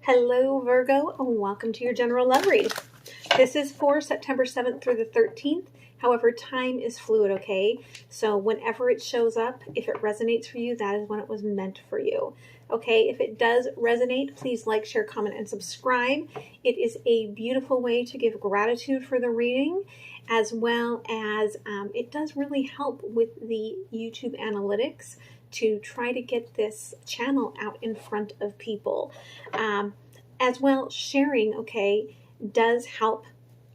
Hello, Virgo, and welcome to your general love read. This is for September 7th through the 13th. However, time is fluid, okay? So whenever it shows up, if it resonates for you, that is when it was meant for you. Okay, if it does resonate, please like, share, comment, and subscribe. It is a beautiful way to give gratitude for the reading, as well as it does really help with the YouTube analytics to try to get this channel out in front of people. As well, sharing, okay, does help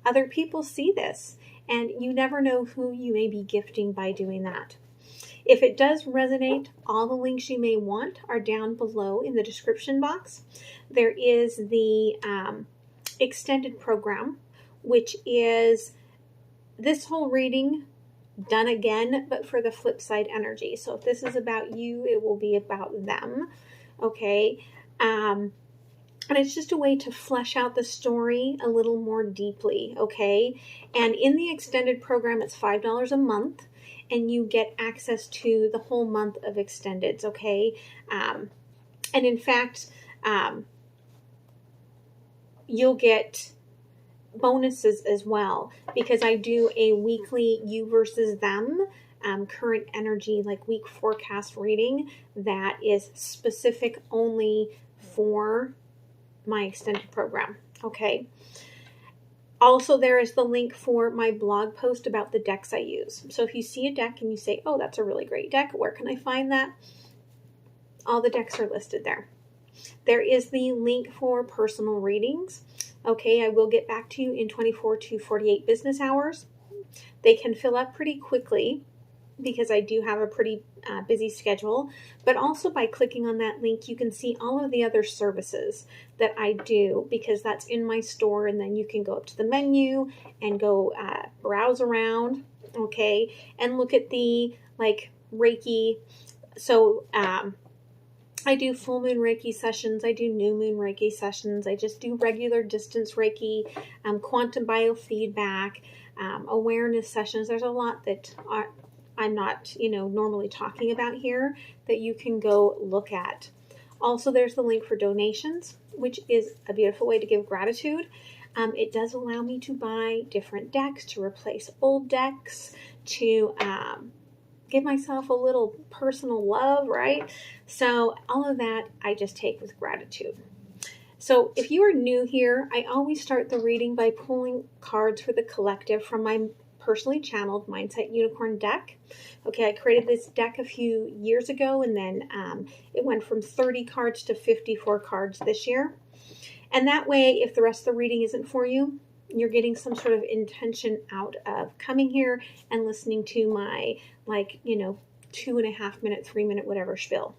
other people see this. And you never know who you may be gifting by doing that. If it does resonate, all the links you may want are down below in the description box. There is the extended program, which is this whole reading done again, but for the flip side energy. So if this is about you, it will be about them. Okay. And it's just a way to flesh out the story a little more deeply. Okay. And in the extended program, it's $5 a month, and you get access to the whole month of extendeds. Okay. And in fact, you'll get bonuses as well, because I do a weekly you versus them current energy, like week forecast reading that is specific only for my extended program. Okay. Also, there is the link for my blog post about the decks I use. So if you see a deck and you say, oh, that's a really great deck, where can I find that? All the decks are listed there. There is the link for personal readings. Okay, I will get back to you in 24 to 48 business hours. They can fill up pretty quickly because I do have a pretty busy schedule. But also by clicking on that link, you can see all of the other services that I do, because that's in my store. And then you can go up to the menu and go browse around, okay, and look at the Reiki. So I do full moon Reiki sessions. I do new moon Reiki sessions. I just do regular distance Reiki, quantum biofeedback, awareness sessions. There's a lot that I'm not, normally talking about here that you can go look at. Also, there's the link for donations, which is a beautiful way to give gratitude. It does allow me to buy different decks, to replace old decks, to give myself a little personal love, right? So all of that I just take with gratitude. So if you are new here, I always start the reading by pulling cards for the collective from my personally channeled Mindset Unicorn deck. Okay, I created this deck a few years ago, and then it went from 30 cards to 54 cards this year. And that way, if the rest of the reading isn't for you, you're getting some sort of intention out of coming here and listening to my 2.5 minute, 3 minute, whatever spiel.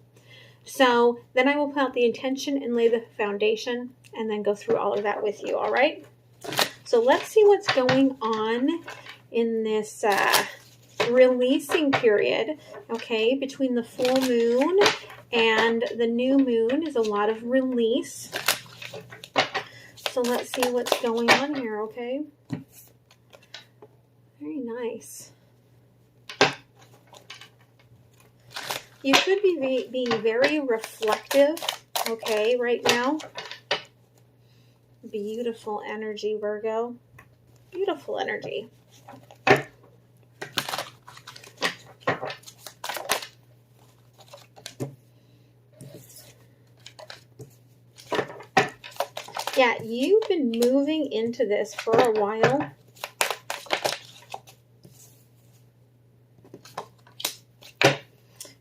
So then I will put out the intention and lay the foundation and then go through all of that with you. All right. So let's see what's going on in this releasing period. Okay. Between the full moon and the new moon is a lot of release. So let's see what's going on here, okay? Very nice. You could be being very reflective, okay, right now. Beautiful energy, Virgo. Beautiful energy. Yeah, you've been moving into this for a while.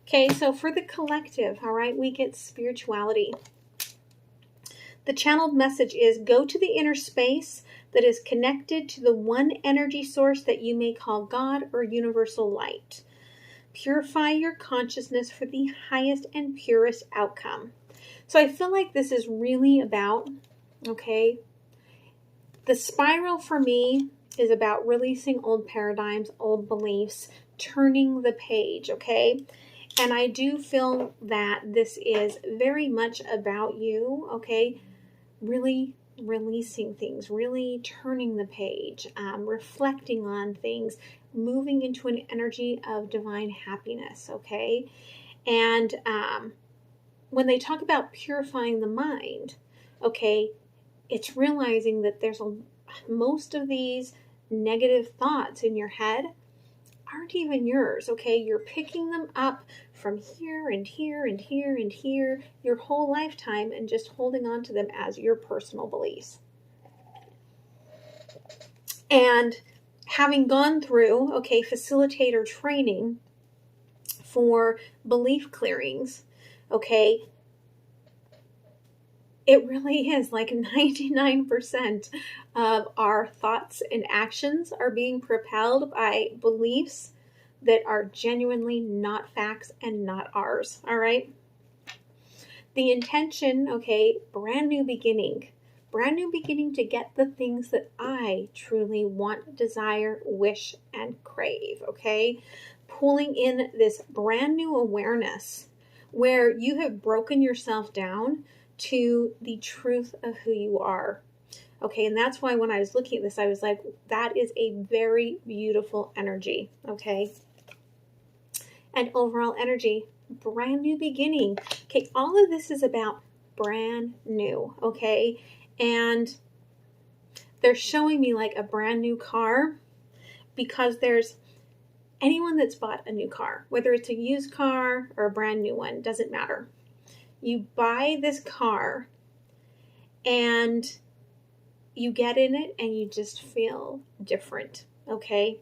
Okay, so for the collective, all right, we get spirituality. The channeled message is go to the inner space that is connected to the one energy source that you may call God or universal light. Purify your consciousness for the highest and purest outcome. So I feel like this is really about, okay, the spiral for me is about releasing old paradigms, old beliefs, turning the page, okay? And I do feel that this is very much about you, okay? Really releasing things, really turning the page, reflecting on things, moving into an energy of divine happiness, okay? And when they talk about purifying the mind, okay, it's realizing that most of these negative thoughts in your head aren't even yours, okay? You're picking them up from here and here and here and here your whole lifetime and just holding on to them as your personal beliefs. And having gone through, okay, facilitator training for belief clearings, okay, it really is like 99% of our thoughts and actions are being propelled by beliefs that are genuinely not facts and not ours, all right? The intention, okay, brand new beginning to get the things that I truly want, desire, wish, and crave, okay? Pulling in this brand new awareness where you have broken yourself down to the truth of who you are. Okay, and that's why when I was looking at this, I was like, that is a very beautiful energy, okay? And overall energy, brand new beginning. Okay, all of this is about brand new, okay? And they're showing me like a brand new car because there's anyone that's bought a new car, whether it's a used car or a brand new one, doesn't matter. You buy this car and you get in it and you just feel different, okay?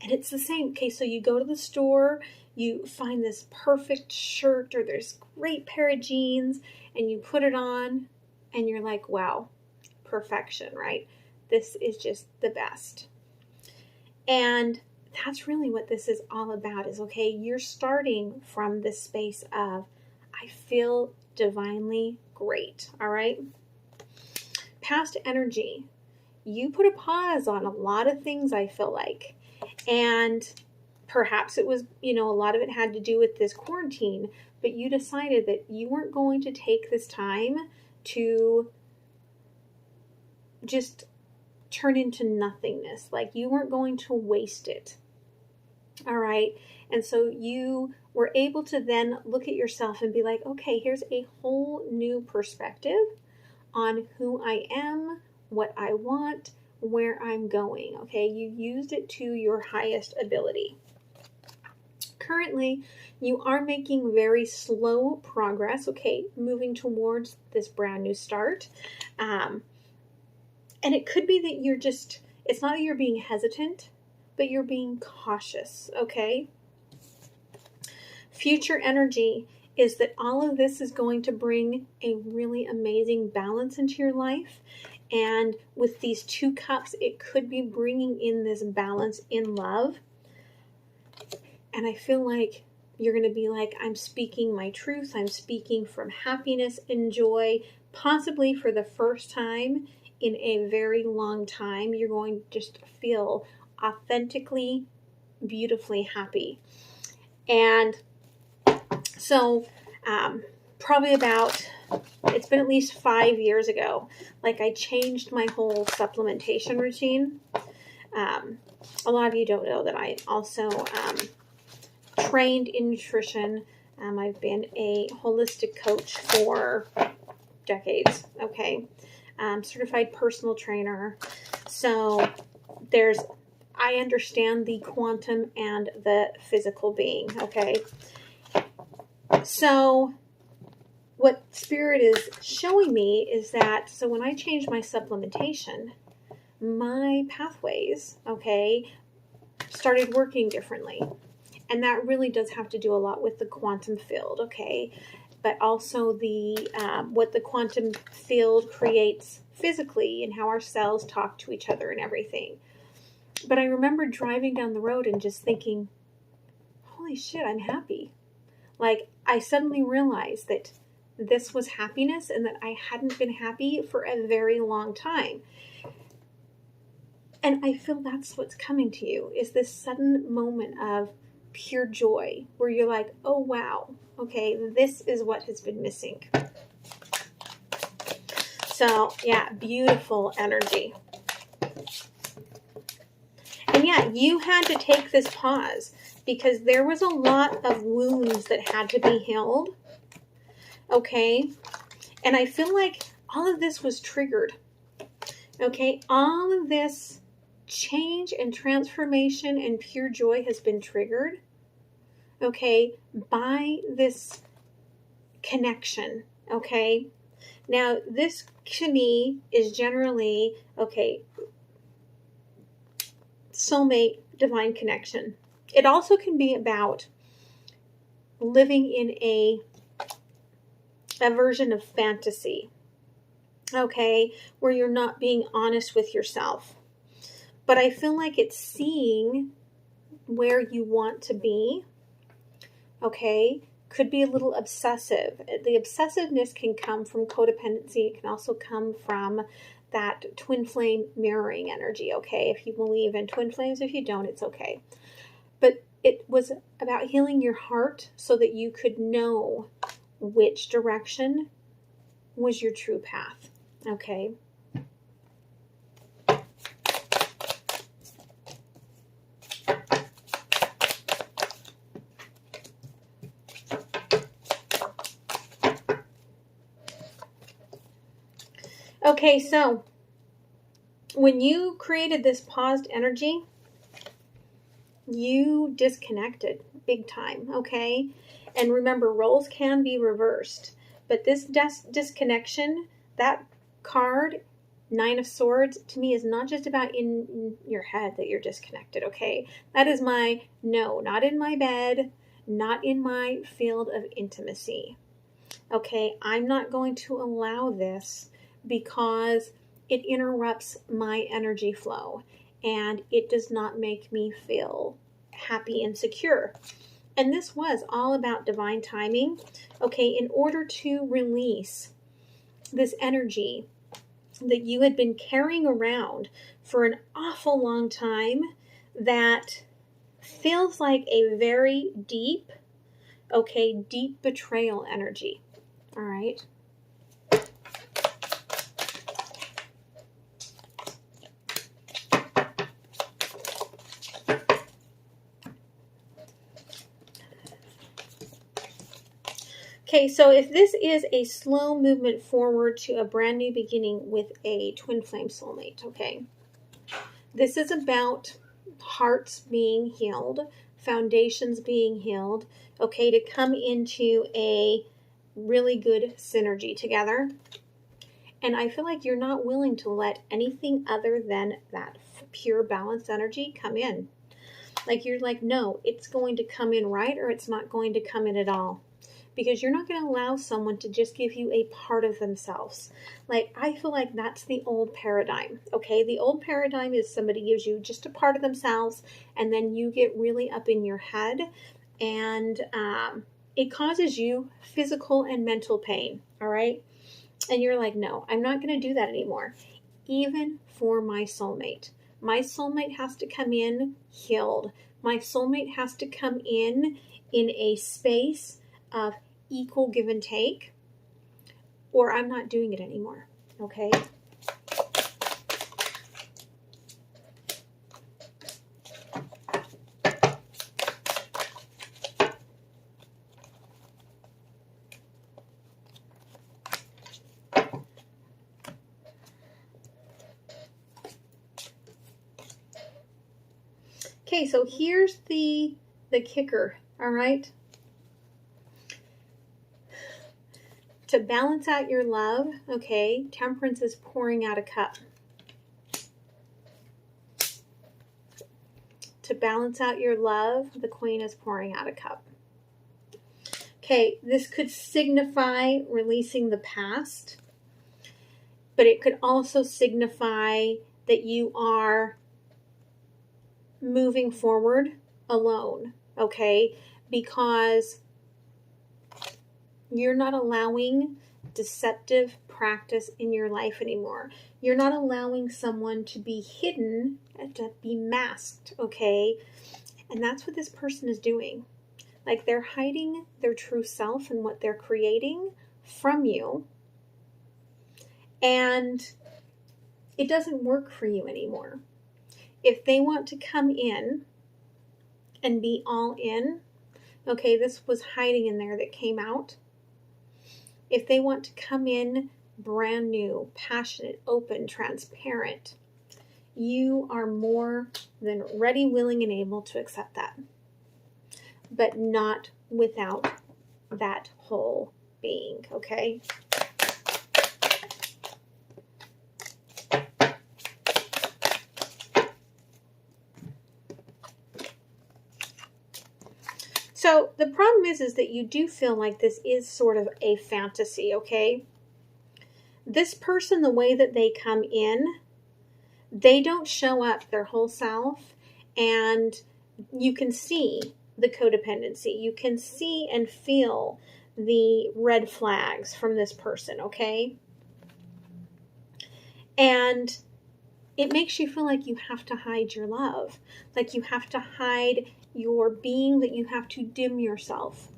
And it's the same. Okay, so you go to the store, you find this perfect shirt or this great pair of jeans and you put it on and you're like, wow, perfection, right? This is just the best. And that's really what this is all about is, okay, you're starting from this space of, I feel divinely great, all right? Past energy, you put a pause on a lot of things, I feel like. And perhaps it was, a lot of it had to do with this quarantine, but you decided that you weren't going to take this time to just turn into nothingness. Like you weren't going to waste it. All right. And so you were able to then look at yourself and be like, okay, here's a whole new perspective on who I am, what I want, where I'm going. Okay. You used it to your highest ability. Currently, you are making very slow progress. Okay. Moving towards this brand new start. And it could be that it's not that you're being hesitant, but you're being cautious, okay? Future energy is that all of this is going to bring a really amazing balance into your life. And with these 2 cups, it could be bringing in this balance in love. And I feel like you're going to be like, I'm speaking my truth. I'm speaking from happiness and joy, possibly for the first time in a very long time. You're going to just feel authentically, beautifully happy. And so probably it's been at least 5 years ago, like I changed my whole supplementation routine. A lot of you don't know that I also trained in nutrition. I've been a holistic coach for decades, okay? Certified personal trainer. So I understand the quantum and the physical being, okay? So what Spirit is showing me is that, so when I changed my supplementation, my pathways, okay, started working differently. And that really does have to do a lot with the quantum field, okay? But also what the quantum field creates physically and how our cells talk to each other and everything. But I remember driving down the road and just thinking, holy shit, I'm happy. Like, I suddenly realized that this was happiness and that I hadn't been happy for a very long time. And I feel that's what's coming to you, is this sudden moment of pure joy where you're like, oh, wow, okay, this is what has been missing. So, yeah, beautiful energy. And yeah, you had to take this pause because there was a lot of wounds that had to be healed. Okay. And I feel like all of this was triggered. Okay, all of this change and transformation and pure joy has been triggered, okay, by this connection, okay? Now, this to me is generally, okay, soulmate, divine connection. It also can be about living in a version of fantasy, okay, where you're not being honest with yourself. But I feel like it's seeing where you want to be, okay? Could be a little obsessive. The obsessiveness can come from codependency. It can also come from that twin flame mirroring energy, okay? If you believe in twin flames, if you don't, it's okay. But it was about healing your heart so that you could know which direction was your true path, okay? Okay, so when you created this paused energy, you disconnected big time, okay? And remember, roles can be reversed. But this disconnection, that card, Nine of Swords, to me is not just about in your head that you're disconnected, okay? That is my no, not in my bed, not in my field of intimacy. Okay, I'm not going to allow this because it interrupts my energy flow and it does not make me feel happy and secure. And this was all about divine timing. Okay, in order to release this energy that you had been carrying around for an awful long time that feels like a very deep, okay, deep betrayal energy. All right. Okay, so if this is a slow movement forward to a brand new beginning with a twin flame soulmate, okay, this is about hearts being healed, foundations being healed, okay, to come into a really good synergy together. And I feel like you're not willing to let anything other than that pure balanced energy come in. Like you're like, no, it's going to come in right or it's not going to come in at all. Because you're not going to allow someone to just give you a part of themselves. Like, I feel like that's the old paradigm, okay? The old paradigm is somebody gives you just a part of themselves, and then you get really up in your head, and it causes you physical and mental pain, all right? And you're like, no, I'm not going to do that anymore. Even for my soulmate. My soulmate has to come in healed. My soulmate has to come in a space of equal give and take, or I'm not doing it anymore, okay? Okay, so here's the kicker, all right? To balance out your love, okay, Temperance is pouring out a cup. To balance out your love, the Queen is pouring out a cup. Okay, this could signify releasing the past, but it could also signify that you are moving forward alone, okay, because you're not allowing deceptive practice in your life anymore. You're not allowing someone to be hidden, to be masked, okay? And that's what this person is doing. Like they're hiding their true self and what they're creating from you. And it doesn't work for you anymore. If they want to come in and be all in, okay, this was hiding in there that came out. If they want to come in brand new, passionate, open, transparent. You are more than ready, willing, and able to accept that, but not without that whole being, okay? So the problem is that you do feel like this is sort of a fantasy, okay? This person, the way that they come in, they don't show up their whole self, and you can see the codependency. You can see and feel the red flags from this person, okay? And it makes you feel like you have to hide your love, like you have to hide your being, that you have to dim yourself,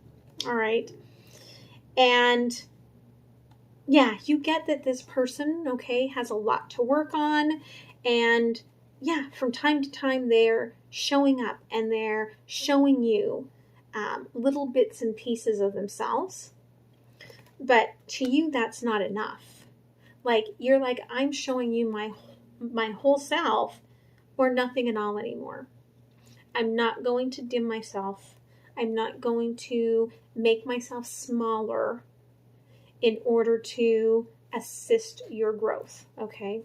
all right? And yeah, you get that this person, okay, has a lot to work on, and yeah, from time to time they're showing up and they're showing you little bits and pieces of themselves, but to you that's not enough. Like, you're like, I'm showing you my whole self or nothing at all anymore. I'm not going to dim myself. I'm not going to make myself smaller in order to assist your growth, okay?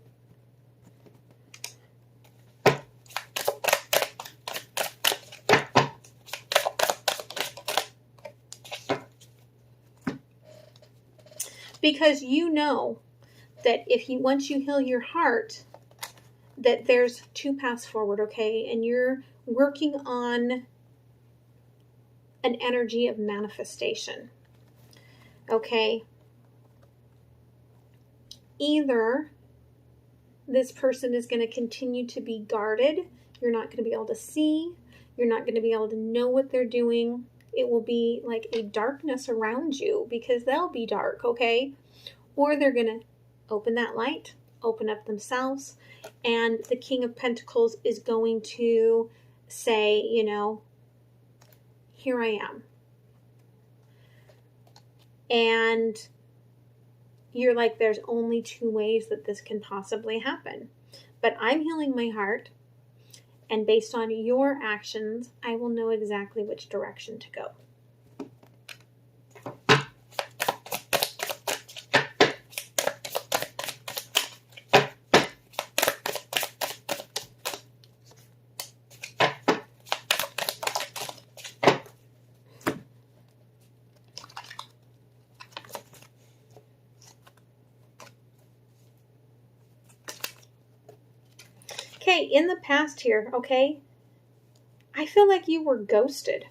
Because you know that once you heal your heart, that there's two paths forward, okay? And you're working on an energy of manifestation, okay? Either this person is going to continue to be guarded. You're not going to be able to see. You're not going to be able to know what they're doing. It will be like a darkness around you because they'll be dark, okay? Or they're going to open that light, open up themselves, and the King of Pentacles is going to say, you know, here I am. And you're like, there's only two ways that this can possibly happen. But I'm healing my heart, and based on your actions, I will know exactly which direction to go. Okay, in the past here, okay, I feel like you were ghosted.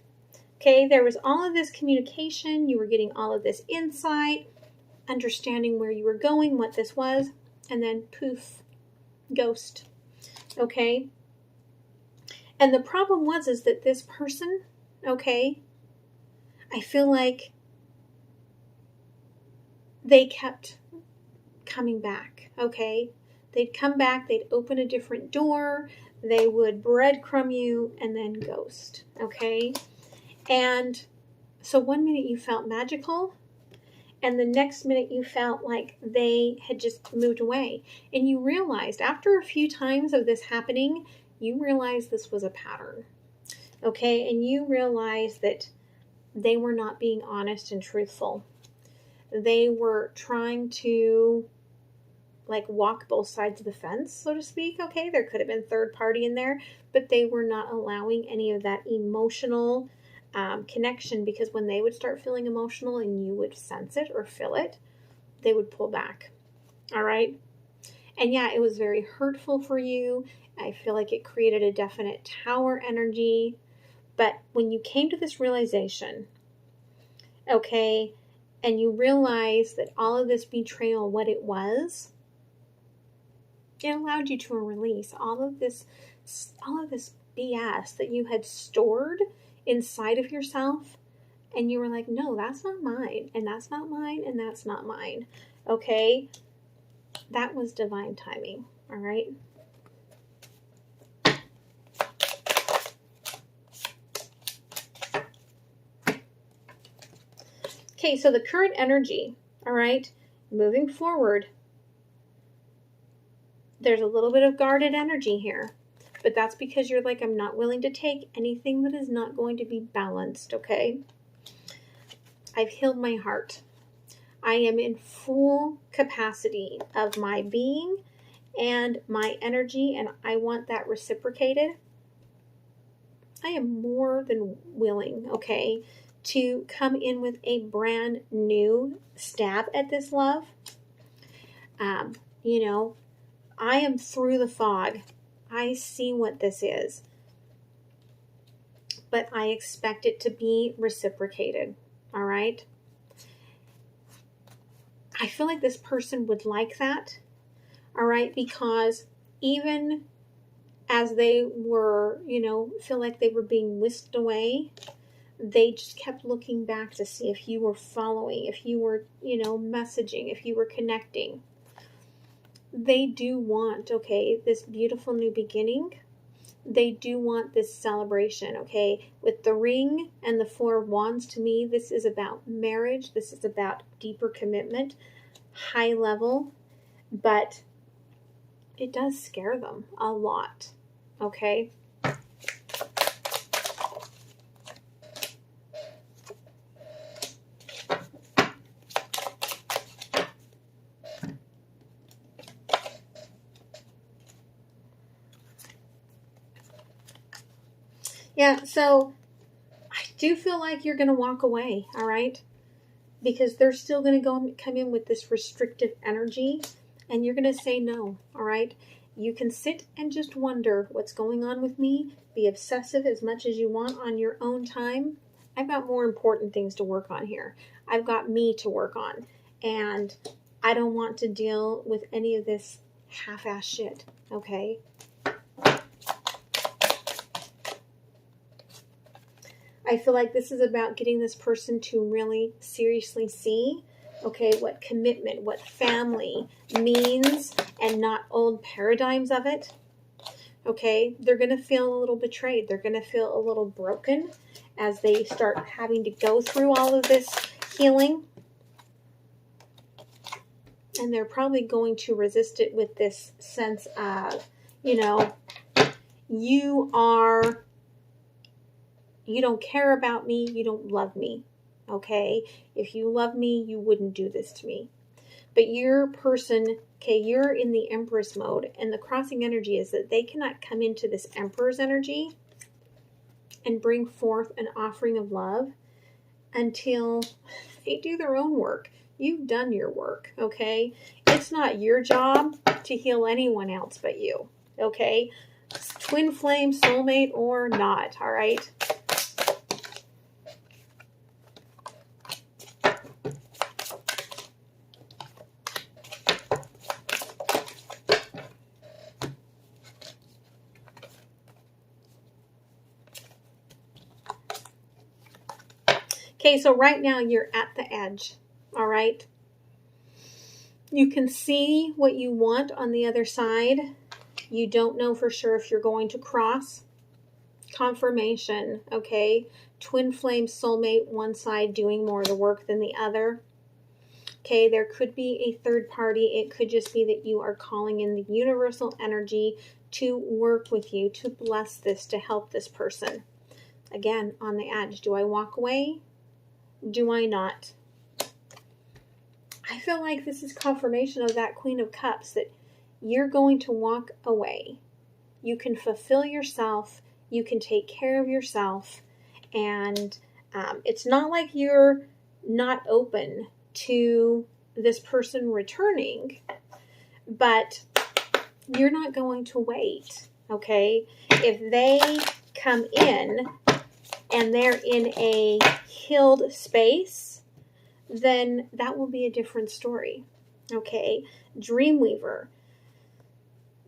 Okay, there was all of this communication, you were getting all of this insight, understanding where you were going, what this was, and then poof, ghost. Okay? And the problem is that this person, okay, I feel like they kept coming back, okay? They'd come back, they'd open a different door, they would breadcrumb you, and then ghost, okay? And so one minute you felt magical, and the next minute you felt like they had just moved away. And you realized, after a few times of this happening, you realized this was a pattern, okay? And you realized that they were not being honest and truthful. They were trying to like walk both sides of the fence, so to speak, okay? There could have been third party in there, but they were not allowing any of that emotional connection, because when they would start feeling emotional and you would sense it or feel it, they would pull back, all right? And yeah, it was very hurtful for you. I feel like it created a definite tower energy, but when you came to this realization, okay, and you realized that all of this betrayal, what it was, it allowed you to release all of this BS that you had stored inside of yourself, and you were like, no, that's not mine, and that's not mine, and that's not mine, okay? That was divine timing, all right? Okay, so the current energy, all right, moving forward, there's a little bit of guarded energy here. But that's because you're like, I'm not willing to take anything that is not going to be balanced, okay? I've healed my heart. I am in full capacity of my being and my energy, and I want that reciprocated. I am more than willing, okay, to come in with a brand new stab at this love. You know, I am through the fog. I see what this is, but I expect it to be reciprocated, all right? I feel like this person would like that, all right, because even as they were, you know, feel like they were being whisked away, they just kept looking back to see if you were following, if you were, you know, messaging, if you were connecting. They do want, okay, this beautiful new beginning. They do want this celebration, okay? With the ring and the 4 of Wands, to me, this is about marriage. This is about deeper commitment, high level, but it does scare them a lot, okay? Yeah, so I do feel like you're going to walk away, all right? Because they're still going to come in with this restrictive energy, and you're going to say no, all right? You can sit and just wonder what's going on with me, be obsessive as much as you want on your own time. I've got more important things to work on here. I've got me to work on, and I don't want to deal with any of this half-ass shit, okay? I feel like this is about getting this person to really seriously see, okay, what commitment, what family means, and not old paradigms of it. Okay, they're going to feel a little betrayed. They're going to feel a little broken as they start having to go through all of this healing. And they're probably going to resist it with this sense of, you know, you don't care about me, you don't love me, okay? If you love me, you wouldn't do this to me. But your person, okay, you're in the Empress mode, and the crossing energy is that they cannot come into this Emperor's energy and bring forth an offering of love until they do their own work. You've done your work, okay? It's not your job to heal anyone else but you, okay? Twin flame, soulmate, or not, all right? Okay, so right now you're at the edge, all right? You can see what you want on the other side. You don't know for sure if you're going to cross. Confirmation, okay? Twin flame, soulmate, one side doing more of the work than the other. Okay, there could be a third party. It could just be that you are calling in the universal energy to work with you, to bless this, to help this person. Again, on the edge. Do I walk away? Do I not? I feel like this is confirmation of that Queen of Cups, that you're going to walk away. You can fulfill yourself. You can take care of yourself. And it's not like you're not open to this person returning, but you're not going to wait, okay? If they come in and they're in a healed space, then that will be a different story, okay? Dreamweaver,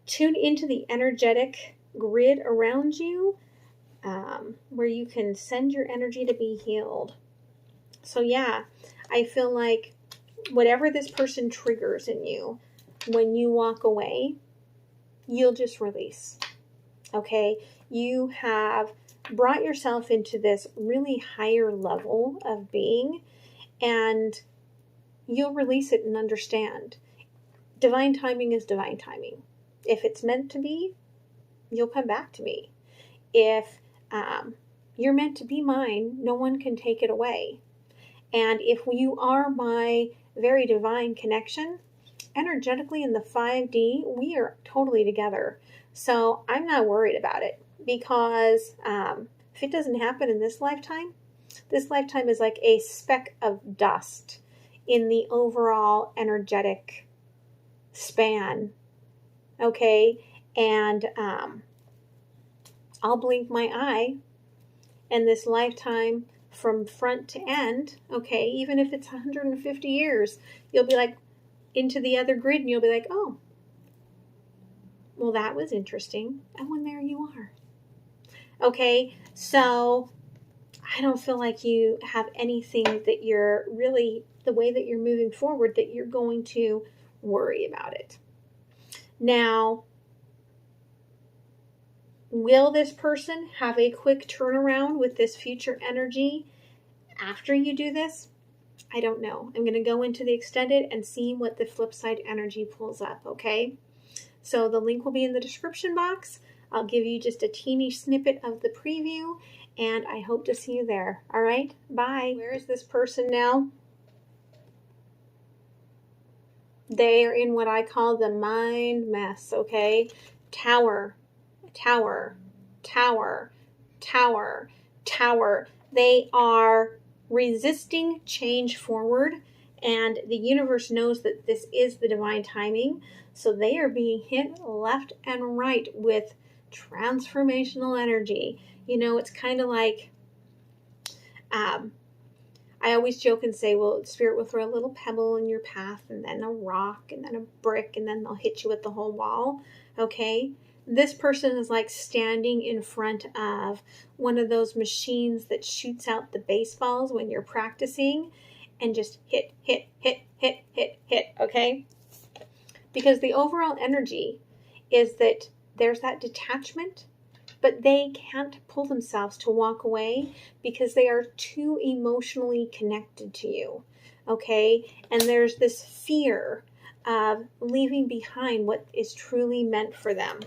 tune into the energetic grid around you, where you can send your energy to be healed. So yeah, I feel like whatever this person triggers in you, when you walk away, you'll just release, okay? You have brought yourself into this really higher level of being, and you'll release it and understand. Divine timing is divine timing. If it's meant to be, you'll come back to me. If you're meant to be mine, no one can take it away. And if you are my very divine connection, energetically in the 5D, we are totally together. So I'm not worried about it, because if it doesn't happen in this lifetime is like a speck of dust in the overall energetic span. Okay? And I'll blink my eye, and this lifetime from front to end, okay, even if it's 150 years, you'll be like into the other grid, and you'll be like, oh, well, that was interesting. And when there you are. Okay, so I don't feel like you have anything that you're really, the way that you're moving forward, that you're going to worry about it. Now, will this person have a quick turnaround with this future energy after you do this? I don't know. I'm going to go into the extended and see what the flip side energy pulls up, okay? So the link will be in the description box. I'll give you just a teeny snippet of the preview, and I hope to see you there. All right? Bye. Where is this person now? They are in what I call the mind mess, okay? Tower, tower, tower, tower, tower. They are resisting change forward, and the universe knows that this is the divine timing, so they are being hit left and right with transformational energy. You know, it's kind of like, I always joke and say, well, Spirit will throw a little pebble in your path, and then a rock, and then a brick, and then they'll hit you with the whole wall, okay? This person is like standing in front of one of those machines that shoots out the baseballs when you're practicing, and just hit, hit, hit, hit, hit, hit, okay? Because the overall energy is that there's that detachment, but they can't pull themselves to walk away because they are too emotionally connected to you, okay? And there's this fear of leaving behind what is truly meant for them.